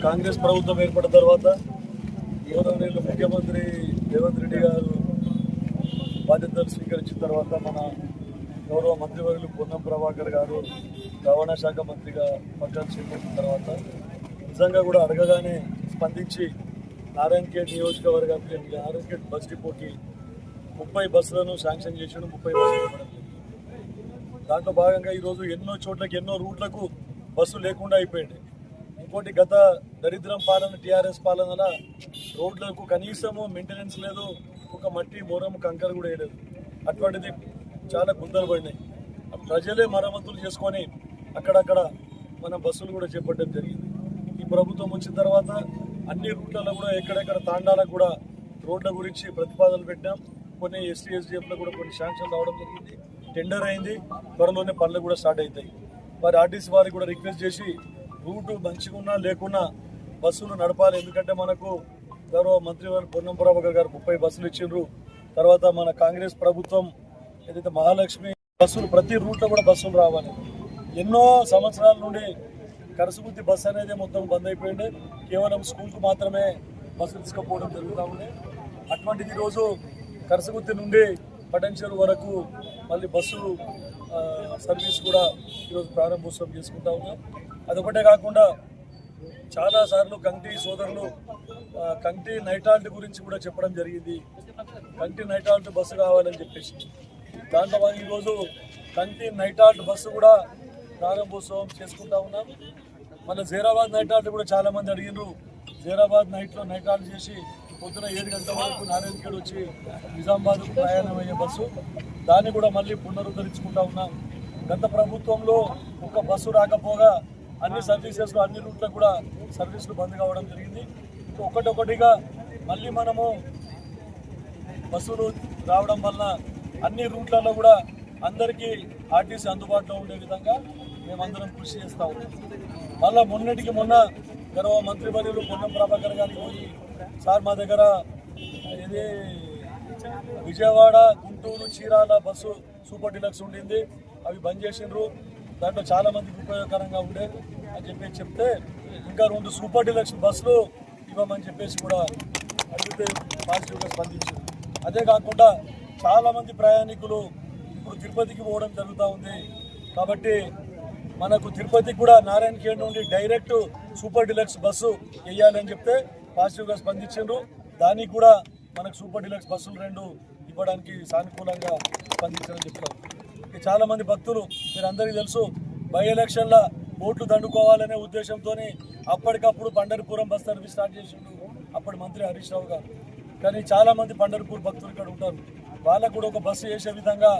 కాంగ్రెస్ ప్రభుత్వం ఏర్పడిన తర్వాత గౌరవనీయులు ముఖ్యమంత్రి రేవంత్ రెడ్డి గారు బాధ్యతలు స్వీకరించిన తర్వాత మన గౌరవ మంత్రివర్యులు పొన్నం ప్రభాకర్ గారు రవాణా శాఖ మంత్రిగా పట్టాలు చేపట్టిన తర్వాత నిజంగా కూడా అడగగానే స్పందించి నారాయణఖేడ్ నియోజకవర్గానికి నారాయణఖేడ్ బస్ డిపోకి 30 బస్సులను శాంక్షన్ చేసాడు. 30 బస్సులు ఇవ్వడం జరిగింది. దాంట్లో భాగంగా ఈరోజు ఎన్నో చోట్లకి ఎన్నో రూట్లకు బస్సు లేకుండా అయిపోయింది. ఇంకోటి గత దరిద్రం పాలన టీఆర్ఎస్ పాలన రోడ్లకు కనీసము మెయింటెనెన్స్ లేదు, ఒక మట్టి మూరం కంకర కూడా వేయలేదు. అటువంటిది చాలా గుంతలు పడినాయి. ప్రజలే మరమ్మతులు చేసుకొని అక్కడక్కడ మన బస్సులు కూడా చేపట్టడం జరిగింది. ఈ ప్రభుత్వం వచ్చిన తర్వాత అన్ని రూట్లలో కూడా ఎక్కడెక్కడ తాండాలకు కూడా రోడ్ల గురించి ప్రతిపాదనలు పెట్టాం. కొన్ని ఎస్టీ ఎస్డిఎఫ్లో కూడా కొన్ని శాంక్షన్ రావడం జరిగింది. టెండర్ అయింది, త్వరలోనే పనులు కూడా స్టార్ట్ అవుతాయి. మరి ఆర్టీసీ వారికి కూడా రిక్వెస్ట్ చేసి రూటు మంచిగా ఉన్నా లేకున్నా బస్సులు నడపాలి. ఎందుకంటే మనకు గౌరవ మంత్రి పొన్నం ప్రభాకర్ గారు 30 బస్సులు ఇచ్చిండ్రు. తర్వాత మన కాంగ్రెస్ ప్రభుత్వం ఏదైతే మహాలక్ష్మి బస్సులు ప్రతి రూట్లో కూడా బస్సులు రావాలి. ఎన్నో సంవత్సరాల నుండి కరసుగుత్తి బస్సు అనేది మొత్తం బంద్ అయిపోయింది. కేవలం స్కూల్కు మాత్రమే బస్సులు తీసుకుపోవడం జరుగుతూ ఉంది. అటువంటిది ఈరోజు కరసుగుత్తి నుండి పటంచెరు వరకు మళ్ళీ బస్సు సర్వీస్ కూడా ఈరోజు ప్రారంభోత్సవం చేసుకుంటా ఉన్నాం. అదొకటే కాకుండా చాలాసార్లు కంటి సోదరులు కంటి నైటాల్ట్ గురించి కూడా చెప్పడం జరిగింది. కంటి నైటాల్ట్ బస్సు కావాలని చెప్పేసి దాంట్లో ఈరోజు కంటి నైటాల్ట్ బస్సు కూడా ప్రారంభోత్సవం చేసుకుంటా ఉన్నాం. మన జీరాబాద్ నైటాల్ట్ కూడా చాలామంది అడిగినారు. జీరాబాద్ నైట్లో నైటాల్ట్ చేసి పొద్దున 7 గంటల వరకు నారాయణఖేడ్ వచ్చి నిజామాబాద్ ప్రయాణం అయ్యే బస్సు, దాన్ని కూడా మళ్ళీ పునరుద్ధరించుకుంటా ఉన్నాం. గత ప్రభుత్వంలో ఒక బస్సు రాకపోగా అన్ని సర్వీసెస్లో అన్ని రూట్లకు కూడా సర్వీసులు బంద్ కావడం జరిగింది. ఒకటొకటిగా మళ్ళీ మనము బస్సులు రావడం వలన అన్ని రూట్లలో కూడా అందరికీ ఆర్టీసీ అందుబాటులో ఉండే విధంగా మేమందరం కృషి చేస్తూ ఉన్నాం. మళ్ళీ మొన్నటికి మొన్న గౌరవ మంత్రివర్యులు పొన్నం ప్రభాకర్ గారికి పోయి సార్ మా దగ్గర ఇది Vijayawada Guntur Chirala bus super deluxe ఉండింది, అవి బంద్ చేసిండ్రు, దాంట్లో చాలామందికి ఉపయోగకరంగా ఉండే అని చెప్పి చెప్తే ఇంకా 2 సూపర్ డీలక్స్ బస్సులు ఇవ్వమని చెప్పేసి కూడా అడిగితే పాజిటివ్గా స్పందించారు. అదే కాకుండా చాలామంది ప్రయాణికులు ఇప్పుడు తిరుపతికి పోవడం జరుగుతూ ఉంది. కాబట్టి మనకు తిరుపతికి కూడా నారాయణఖేడ్ నుండి డైరెక్ట్ సూపర్ డీలక్స్ బస్సు వేయాలని చెప్తే పాజిటివ్గా స్పందించారు. దానికి కూడా మనకు సూపర్ డీలక్స్ బస్సులు 2 ఇవ్వడానికి సానుకూలంగా స్పందించారని చెప్తారు. చాలామంది భక్తులు మీరందరికీ తెలుసు, బై ఎలక్షన్ల ఓట్లు దండుకోవాలనే ఉద్దేశంతో అప్పటికప్పుడు పండరిపురం బస్ సర్వీస్ స్టార్ట్ చేసిండు అప్పటి మంత్రి హరీష్ రావు గారు. కానీ చాలామంది పండరిపూర్ భక్తులు ఇక్కడ ఉంటారు, వాళ్ళకు కూడా ఒక బస్సు వేసే విధంగా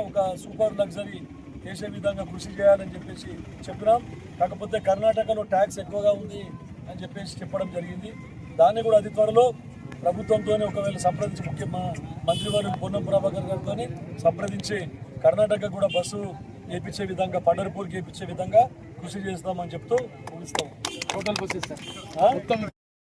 ఒక సూపర్ లగ్జరీ వేసే విధంగా కృషి చేయాలని చెప్పేసి చెప్పినాం. కాకపోతే కర్ణాటకలో ట్యాక్స్ ఎక్కువగా ఉంది అని చెప్పేసి చెప్పడం జరిగింది. దాన్ని కూడా అతి త్వరలో ప్రభుత్వంతోనే ఒకవేళ సంప్రదించి మంత్రివర్యులు పొన్నం ప్రభాకర్ గారితో సంప్రదించి కర్ణాటక కూడా బస్సు వేయించే విధంగా పండరిపూర్కి వేయించే విధంగా కృషి చేస్తామని చెప్తూ ముగిస్తాం. Total buses sir